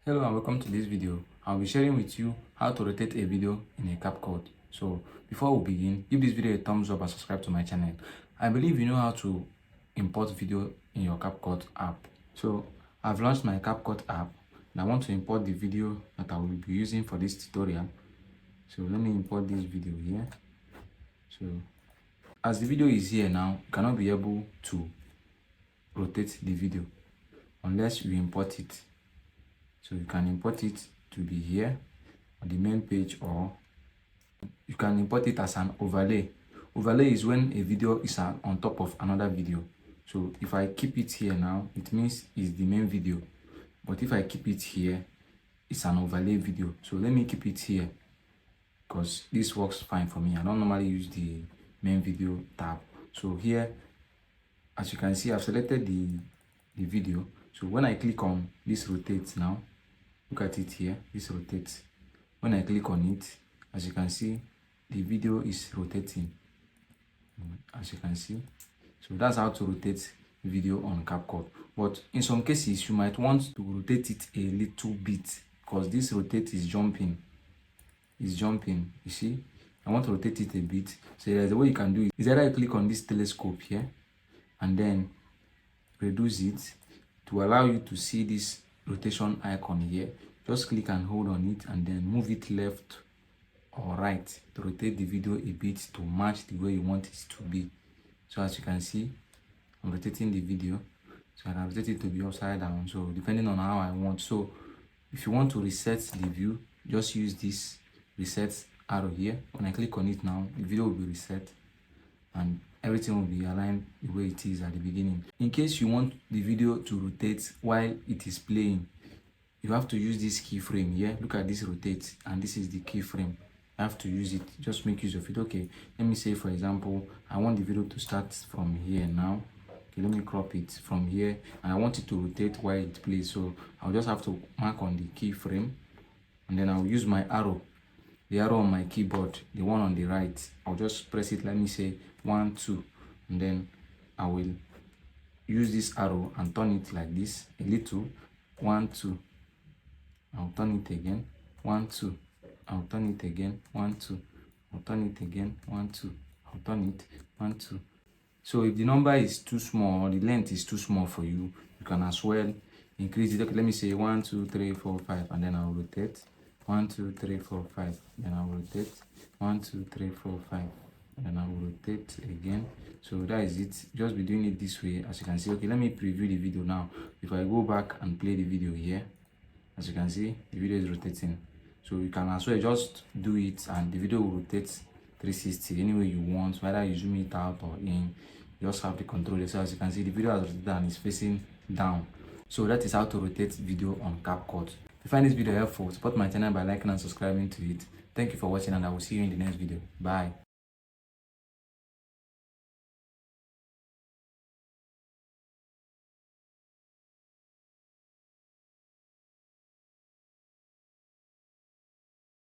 Hello and welcome to this video. I'll be sharing with you how to rotate a video in a Capcut. So before we begin, give this video a thumbs up and subscribe to my channel. I believe you know how to import video in your Capcut app. So I've launched my Capcut app and I want to import the video that I will be using for this tutorial. So let me import this video here. So as the video is here now, you cannot be able to rotate the video unless you import it. So you can import it to be here on the main page, or you can import it as an overlay. Overlay is when a video is on top of another video. So if I keep it here now, it means it's the main video. But if I keep it here, it's an overlay video. So let me keep it here because this works fine for me. I don't normally use the main video tab. So here, as you can see, I've selected the video. So when I click on this rotate now, look at it here, this rotates. When I click on it, as you can see, the video is rotating, as you can see. So that's how to rotate video on Capcut. But in some cases, you might want to rotate it a little bit because this rotate is jumping. It's jumping, you see. I want to rotate it a bit. So there's a way you can do it. Is either you click on this telescope here and then reduce it to allow you to see this rotation icon here. Just click and hold on it and then move it left or right to rotate the video a bit to match the way you want it to be. So as you can see, I'm rotating the video. So I can rotate it to be upside down. So depending on how I want. So if you want to reset the view, just use this reset arrow here. When I click on it now, the video will be reset and everything will be aligned the way it is at the beginning. In case you want the video to rotate while it is playing, you have to use this keyframe here. Look at this rotate, and this is the keyframe. You have to use it. Just make use of it. Okay, let me say for example, I want the video to start from here now. Okay, let me crop it from here, and I want it to rotate while it plays. So I'll just have to mark on the keyframe, and then I'll use my arrow, the arrow on my keyboard, the one on the right. I'll just press it. Let me say 1 2, and then I will use this arrow and turn it like this a little. 1 2, I'll turn it again. 1 2, I'll turn it again. 1 2, I'll turn it again. 1 2, I'll turn it. 1 2. So if the number is too small or the length is too small for you, you can as well increase it. Okay, let me say 1 2 3 4 5, and then I'll rotate. 1 2 3 4 5, then I'll rotate. 1 2 3 4 5, and I will rotate again. So that is it. Just be doing it this way. As you can see, okay, let me preview the video now. If I go back and play the video here, as you can see, the video is rotating. So you can as well just do it and the video will rotate 360 any way you want, whether you zoom it out or in. You just have the control. So as you can see, the video has rotated and is facing down. So that is how to rotate video on Capcut. If you find this video helpful, support my channel by liking and subscribing to it. Thank you for watching, and I will see you in the next video. Bye.